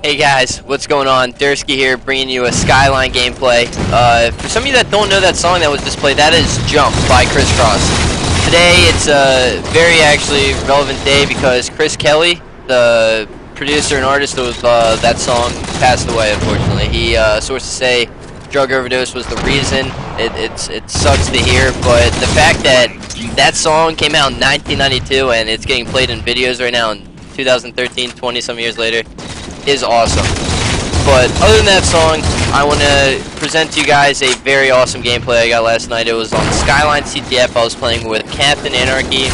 Hey guys, what's going on? Derskeezy here, bringing you a Skyline gameplay. For some of you that don't know that song that was displayed, that is Jump by Crisscross. Today, it's a very actually relevant day because Chris Kelly, the producer and artist of that song, passed away, unfortunately. He, sources say, drug overdose was the reason. It sucks to hear, but the fact that that song came out in 1992 and it's getting played in videos right now in 2013, 20-some years later, is awesome. But other than that song, I want to present to you guys a very awesome gameplay I got last night. It was on Skyline CTF. I was playing with Captain Anarchy,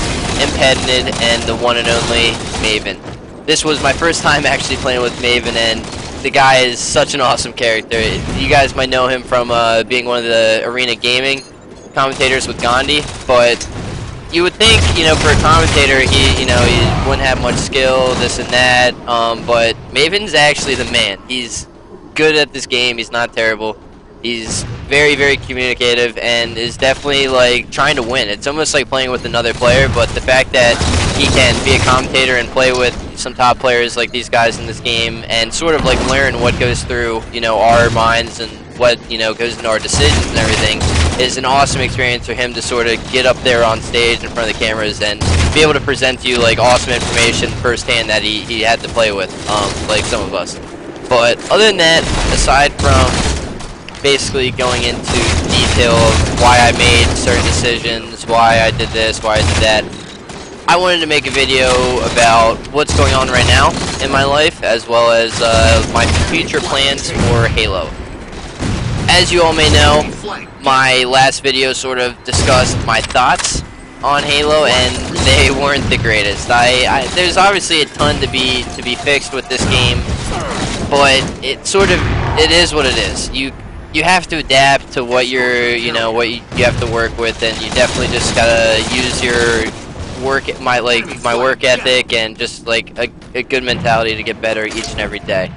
Impediment, and the one and only Maven. This was my first time actually playing with Maven, and the guy is such an awesome character. You guys might know him from being one of the arena gaming commentators with Gandhi, but you would think, for a commentator, he wouldn't have much skill, this and that, but Maven's actually the man. He's good at this game, he's not terrible. He's very, very communicative and is definitely, like, trying to win. It's almost like playing with another player, but the fact that he can be a commentator and play with some top players like these guys in this game and sort of, like, learn what goes through, our minds and what, goes into our decisions and everything is an awesome experience for him to sort of get up there on stage in front of the cameras and be able to present to you, like, awesome information firsthand that he had to play with, like some of us. But other than that, aside from basically going into detail of why I made certain decisions, why I did this, why I did that, I wanted to make a video about what's going on right now in my life, as well as my future plans for Halo. As you all may know, my last video sort of discussed my thoughts on Halo, and they weren't the greatest. There's obviously a ton to be fixed with this game, but it is what it is. You have to adapt to what what you have to work with, and you definitely just gotta use your my work ethic and just like a good mentality to get better each and every day.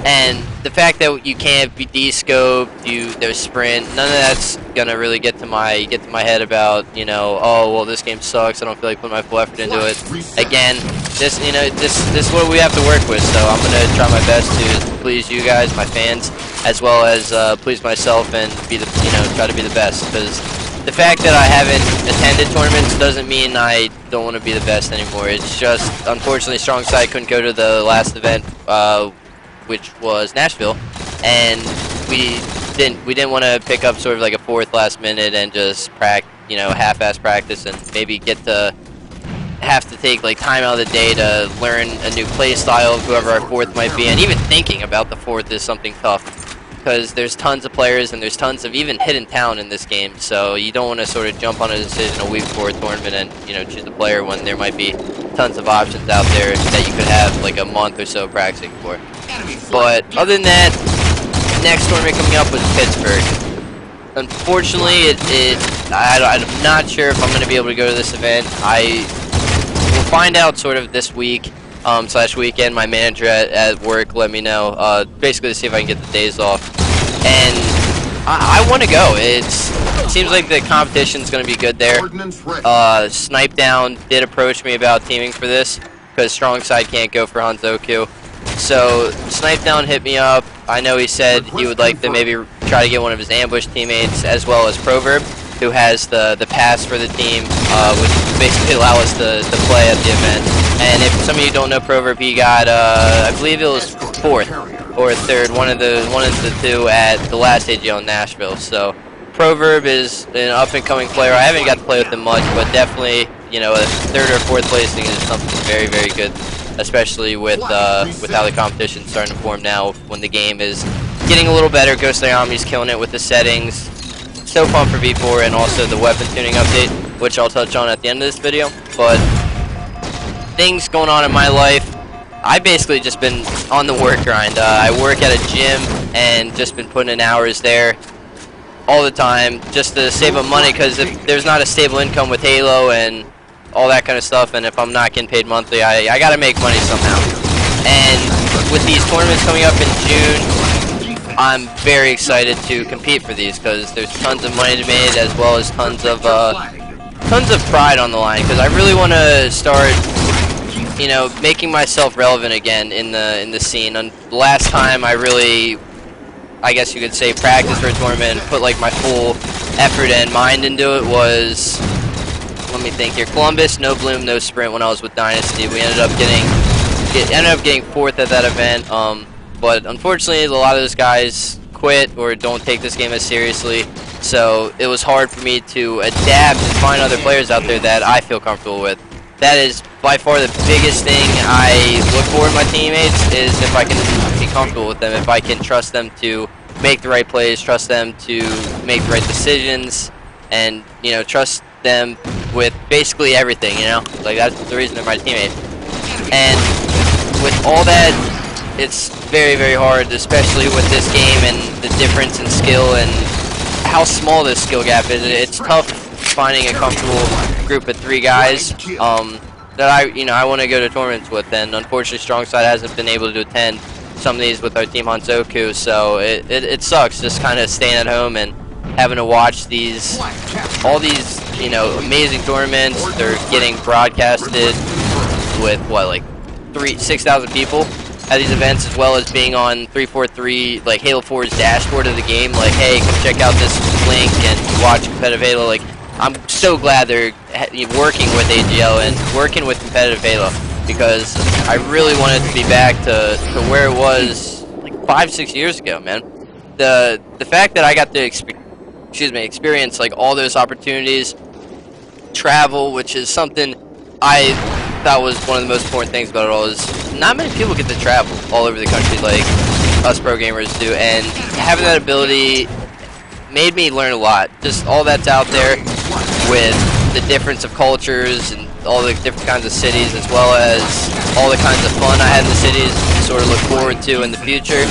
And the fact that you can't be de-scoped, there's sprint, none of that's gonna really get to my head about, oh well, this game sucks, I don't feel like putting my full effort into it. Again, this is what we have to work with, so I'm gonna try my best to please you guys, my fans, as well as please myself and try to be the best. Because the fact that I haven't attended tournaments doesn't mean I don't want to be the best anymore. It's just, unfortunately, Strong Side couldn't go to the last event, which was Nashville, and we didn't want to pick up sort of like a fourth last minute and just half-ass practice and maybe have to take like time out of the day to learn a new play style of whoever our fourth might be. And even thinking about the fourth is something tough, because there's tons of players and there's tons of even hidden talent in this game, so you don't want to sort of jump on a decision a week before a tournament and choose a player when there might be tons of options out there that you could have like a month or so practicing for. But other than that, next tournament coming up was Pittsburgh. Unfortunately, I'm not sure if I'm going to be able to go to this event. I will find out sort of this week / weekend. My manager at work let me know, basically to see if I can get the days off. And I want to go. It seems like the competition's going to be good there. Snipe Down did approach me about teaming for this, because Strong Side can't go for Hanzoku. So Snipe Down hit me up. I know he said he would like to maybe try to get one of his ambush teammates, as well as Proverb, who has the pass for the team, which basically allow us to play at the event. And if some of you don't know Proverb, he got I believe it was 4th or 3rd, one of the two at the last AGL in Nashville. So Proverb is an up and coming player. I haven't got to play with him much, but definitely a 3rd or 4th placing is something very, very good, especially with how the competition's starting to form now, when the game is getting a little better. Ghost Omni's killing it with the settings. So pumped for V4 and also the weapon tuning update, which I'll touch on at the end of this video. But things going on in my life, I've basically just been on the work grind. I work at a gym and just been putting in hours there all the time just to save up money, because if there's not a stable income with Halo and all that kind of stuff, and if I'm not getting paid monthly, I gotta make money somehow. And with these tournaments coming up in June, I'm very excited to compete for these, because there's tons of money to be made, as well as tons of pride on the line, because I really want to start you know, making myself relevant again in the scene. And last time I really, I guess you could say, practiced for a tournament and put like my full effort and mind into it was, let me think here, Columbus, no Bloom, no Sprint when I was with Dynasty. We ended up getting fourth at that event, but unfortunately a lot of those guys quit or don't take this game as seriously, so it was hard for me to adapt and find other players out there that I feel comfortable with. That is by far the biggest thing I look for in my teammates, is if I can be comfortable with them, if I can trust them to make the right plays, trust them to make the right decisions, and, you know, trust them with basically everything, you know? Like, that's the reason they're my teammate. And with all that, it's very, very hard, especially with this game and the difference in skill and how small this skill gap is. It's tough finding a comfortable group of 3 guys that I want to go to tournaments with, and unfortunately Strong Side hasn't been able to attend some of these with our team on Zoku, so it sucks just kind of staying at home and having to watch all these, you know, amazing tournaments. They're getting broadcasted with what, like 6,000 people at these events, as well as being on 343, like Halo 4's dashboard of the game. Like, hey, come check out this link and watch competitive Halo. Like, I'm so glad they're working with AGL and working with competitive Halo, because I really wanted to be back to where it was like 5-6 years ago, man. The fact that I got to experience like all those opportunities, travel, which is something I thought was one of the most important things about it all, is not many people get to travel all over the country like us pro gamers do, and having that ability made me learn a lot. Just all that's out there with the difference of cultures and all the different kinds of cities, as well as all the kinds of fun I had in the cities to sort of look forward to in the future.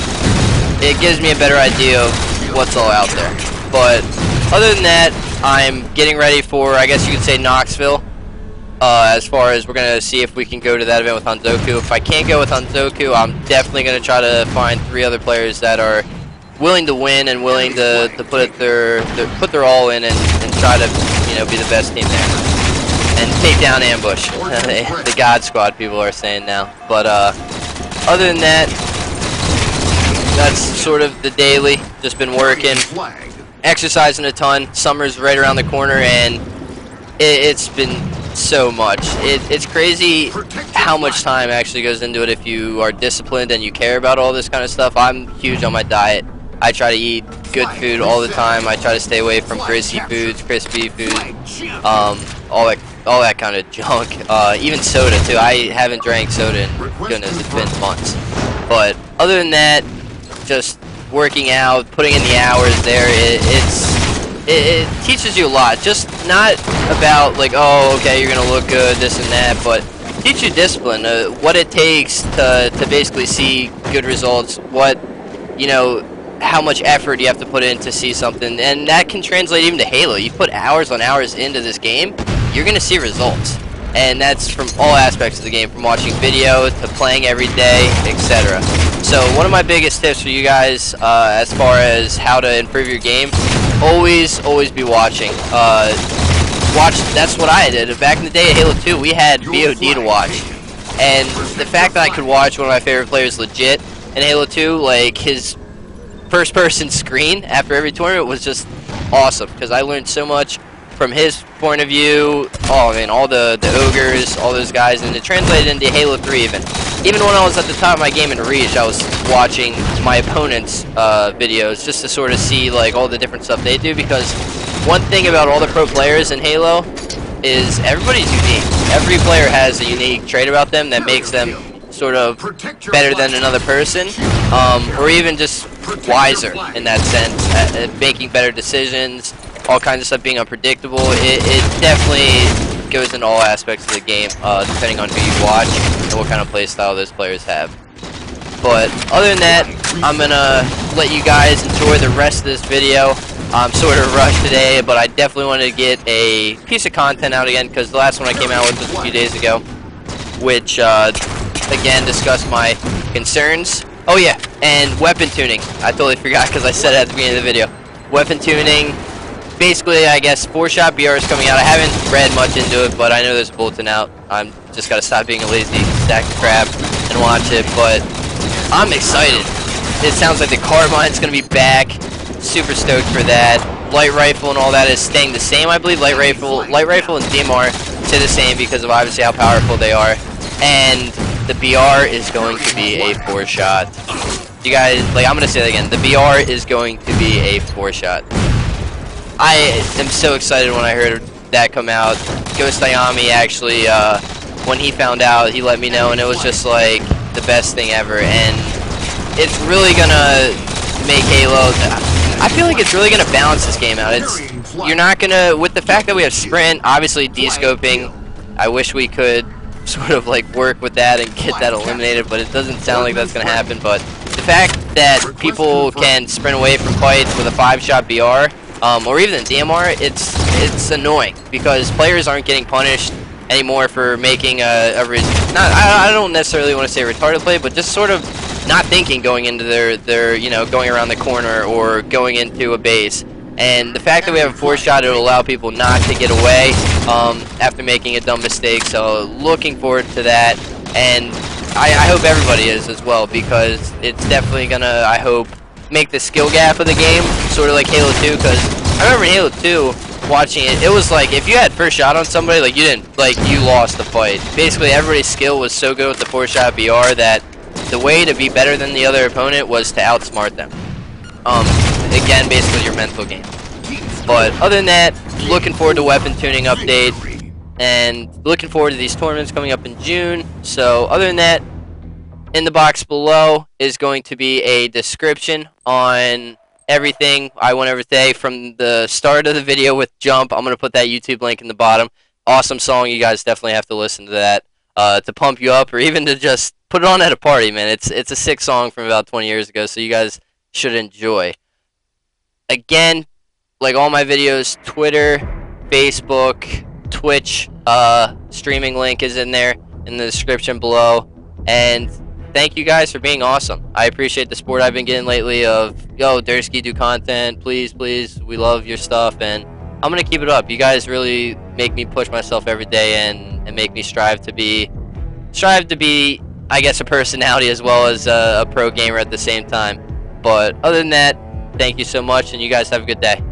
It gives me a better idea of what's all out there. But other than that, I'm getting ready for, I guess you could say, Knoxville. As far as we're going to see if we can go to that event with Hanzoku. If I can't go with Hanzoku, I'm definitely going to try to find 3 other players that are willing to win and willing to put their all in and try to, you know, be the best team there and take down Ambush. The God Squad, people are saying now. But other than that, that's sort of the daily. Just been working, exercising a ton. Summer's right around the corner, and it's been so much. It's crazy how much time actually goes into it if you are disciplined and you care about all this kind of stuff. I'm huge on my diet. I try to eat good food all the time. I try to stay away from greasy foods, crispy food, all that kind of junk. Even soda too. I haven't drank soda in, goodness, it's been months. But other than that, just working out, putting in the hours there, it teaches you a lot. Just not about like, oh, okay, you're gonna look good, this and that, but teach you discipline, what it takes to basically see good results, what, you know, how much effort you have to put in to see something, and that can translate even to Halo. You put hours on hours into this game, you're gonna see results, and that's from all aspects of the game, from watching video to playing every day, etc. So one of my biggest tips for you guys, as far as how to improve your game, always be watching. That's what I did. Back in the day at Halo 2, we had VOD to watch, and the fact that I could watch one of my favorite players legit in Halo 2, like his first-person screen after every tournament, was just awesome, because I learned so much from his point of view. Oh man, all the ogres, all those guys, and it translated into Halo 3 even. Even when I was at the top of my game in Reach, I was watching my opponent's videos just to sort of see like all the different stuff they do, because one thing about all the pro players in Halo is everybody's unique. Every player has a unique trait about them that makes them sort of better than another person, or even just wiser in that sense, at making better decisions, all kinds of stuff being unpredictable. It definitely goes in all aspects of the game, depending on who you watch and what kind of play style those players have. But other than that, I'm gonna let you guys enjoy the rest of this video. I'm sort of rushed today, but I definitely wanted to get a piece of content out again, because the last one I came out with was a few days ago, which again discussed my concerns. Oh yeah, and weapon tuning. I totally forgot because I said it at the beginning of the video. Weapon tuning. Basically, I guess 4-shot BR is coming out. I haven't read much into it, but I know there's a bulletin out. I'm just gotta stop being a lazy stack of crap and watch it, but I'm excited. It sounds like the carbine's going to be back. Super stoked for that. Light rifle and all that is staying the same, I believe. Light rifle and DMR stay the same because of obviously how powerful they are. And the BR is going to be a 4-shot. You guys, like, I'm going to say that again. The BR is going to be a 4-shot. I am so excited when I heard that come out. Ghost Ayami actually, when he found out, he let me know, and it was just like the best thing ever. And it's really gonna make Halo. I feel like it's really gonna balance this game out. You're not gonna, with the fact that we have sprint, obviously descoping. I wish we could sort of like work with that and get that eliminated, but it doesn't sound like that's gonna happen. But the fact that people can sprint away from fights with a 5-shot BR. Or even DMR, it's annoying because players aren't getting punished anymore for making I don't necessarily want to say retarded play, but just sort of not thinking going into their you know, going around the corner or going into a base. And the fact that we have a 4-shot, it'll allow people not to get away after making a dumb mistake. So looking forward to that, and I hope everybody is as well, because it's definitely gonna, I hope, make the skill gap of the game sort of like Halo 2, because I remember in Halo 2 watching it, it was like if you had first shot on somebody, like you lost the fight. Basically everybody's skill was so good with the 4-shot BR that the way to be better than the other opponent was to outsmart them. Again, basically your mental game. But other than that, looking forward to weapon tuning update, and looking forward to these tournaments coming up in June. So other than that, in the box below is going to be a description on everything I went over today from the start of the video with Jump. I'm going to put that YouTube link in the bottom. Awesome song. You guys definitely have to listen to that to pump you up, or even to just put it on at a party, man. It's a sick song from about 20 years ago, so you guys should enjoy. Again, like all my videos, Twitter, Facebook, Twitch, streaming link is in there in the description below. And thank you guys for being awesome. I appreciate the support I've been getting lately of, yo, Derskeezy, do content, please, please. We love your stuff, and I'm going to keep it up. You guys really make me push myself every day and make me strive to be, I guess, a personality as well as a pro gamer at the same time. But other than that, thank you so much, and you guys have a good day.